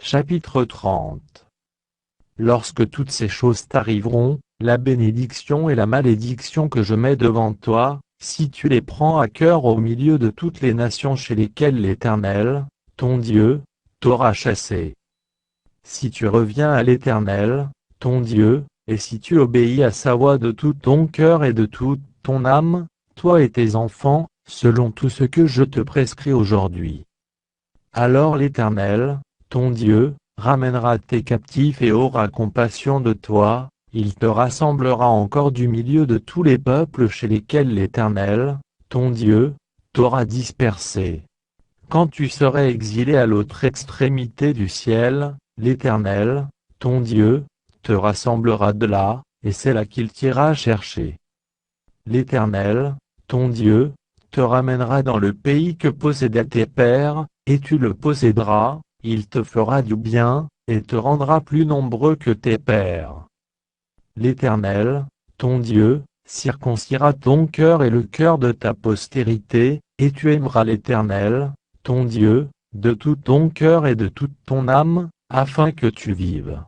Chapitre 30. Lorsque toutes ces choses t'arriveront, la bénédiction et la malédiction que je mets devant toi, si tu les prends à cœur au milieu de toutes les nations chez lesquelles l'Éternel, ton Dieu, t'aura chassé. Si tu reviens à l'Éternel, ton Dieu, et si tu obéis à sa voix de tout ton cœur et de toute ton âme, toi et tes enfants, selon tout ce que je te prescris aujourd'hui. Alors l'Éternel, ton Dieu, ramènera tes captifs et aura compassion de toi, il te rassemblera encore du milieu de tous les peuples chez lesquels l'Éternel, ton Dieu, t'aura dispersé. Quand tu serais exilé à l'autre extrémité du ciel, l'Éternel, ton Dieu, te rassemblera de là, et c'est là qu'il t'ira chercher. L'Éternel, ton Dieu, te ramènera dans le pays que possédaient tes pères, et tu le posséderas, il te fera du bien, et te rendra plus nombreux que tes pères. L'Éternel, ton Dieu, circoncira ton cœur et le cœur de ta postérité, et tu aimeras l'Éternel, ton Dieu, de tout ton cœur et de toute ton âme, afin que tu vives.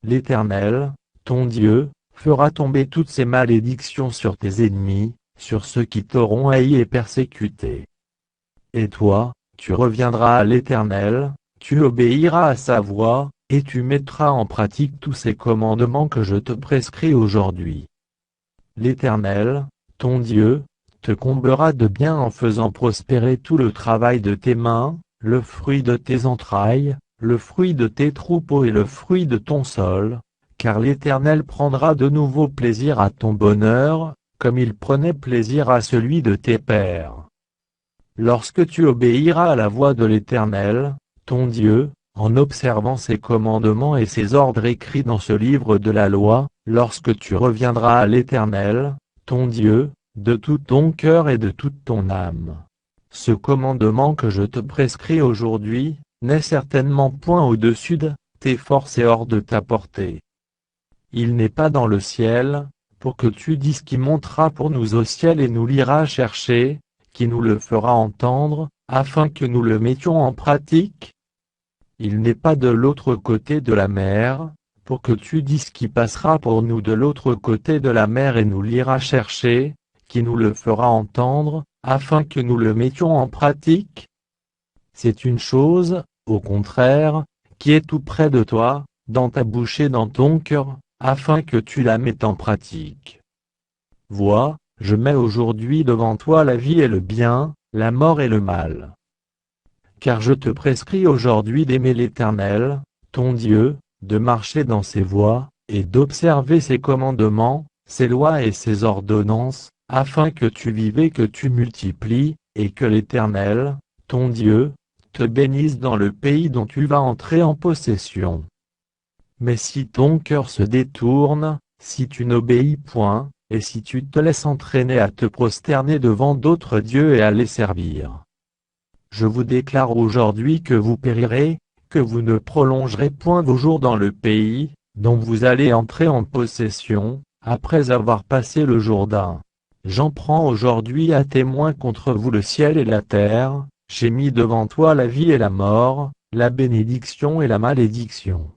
L'Éternel, ton Dieu, fera tomber toutes ces malédictions sur tes ennemis, sur ceux qui t'auront haï et persécuté. Et toi, tu reviendras à l'Éternel, tu obéiras à sa voix, et tu mettras en pratique tous ces commandements que je te prescris aujourd'hui. L'Éternel, ton Dieu, te comblera de bien en faisant prospérer tout le travail de tes mains, le fruit de tes entrailles, le fruit de tes troupeaux et le fruit de ton sol, car l'Éternel prendra de nouveau plaisir à ton bonheur, comme il prenait plaisir à celui de tes pères. Lorsque tu obéiras à la voix de l'Éternel, ton Dieu, en observant ses commandements et ses ordres écrits dans ce livre de la loi, lorsque tu reviendras à l'Éternel, ton Dieu, de tout ton cœur et de toute ton âme. Ce commandement que je te prescris aujourd'hui, n'est certainement point au-dessus de tes forces et hors de ta portée. Il n'est pas dans le ciel, pour que tu dises qui montera pour nous au ciel et nous l'ira chercher, qui nous le fera entendre, afin que nous le mettions en pratique. Il n'est pas de l'autre côté de la mer, pour que tu dises qui passera pour nous de l'autre côté de la mer et nous l'ira chercher, qui nous le fera entendre, afin que nous le mettions en pratique. C'est une chose, au contraire, qui est tout près de toi, dans ta bouche et dans ton cœur, afin que tu la mettes en pratique. Vois, je mets aujourd'hui devant toi la vie et le bien, la mort et le mal. Car je te prescris aujourd'hui d'aimer l'Éternel, ton Dieu, de marcher dans ses voies, et d'observer ses commandements, ses lois et ses ordonnances, afin que tu vives et que tu multiplies, et que l'Éternel, ton Dieu, te bénisse dans le pays dont tu vas entrer en possession. Mais si ton cœur se détourne, si tu n'obéis point, et si tu te laisses entraîner à te prosterner devant d'autres dieux et à les servir, je vous déclare aujourd'hui que vous périrez, que vous ne prolongerez point vos jours dans le pays, dont vous allez entrer en possession, après avoir passé le Jourdain. J'en prends aujourd'hui à témoin contre vous le ciel et la terre, j'ai mis devant toi la vie et la mort, la bénédiction et la malédiction.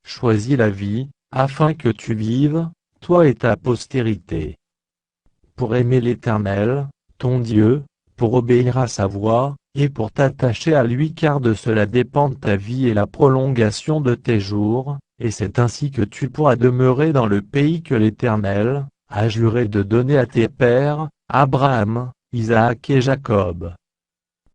Choisis la vie, afin que tu vives, toi et ta postérité. Pour aimer l'Éternel, ton Dieu, pour obéir à sa voix, et pour t'attacher à lui car de cela dépend ta vie et la prolongation de tes jours, et c'est ainsi que tu pourras demeurer dans le pays que l'Éternel a juré de donner à tes pères, Abraham, Isaac et Jacob.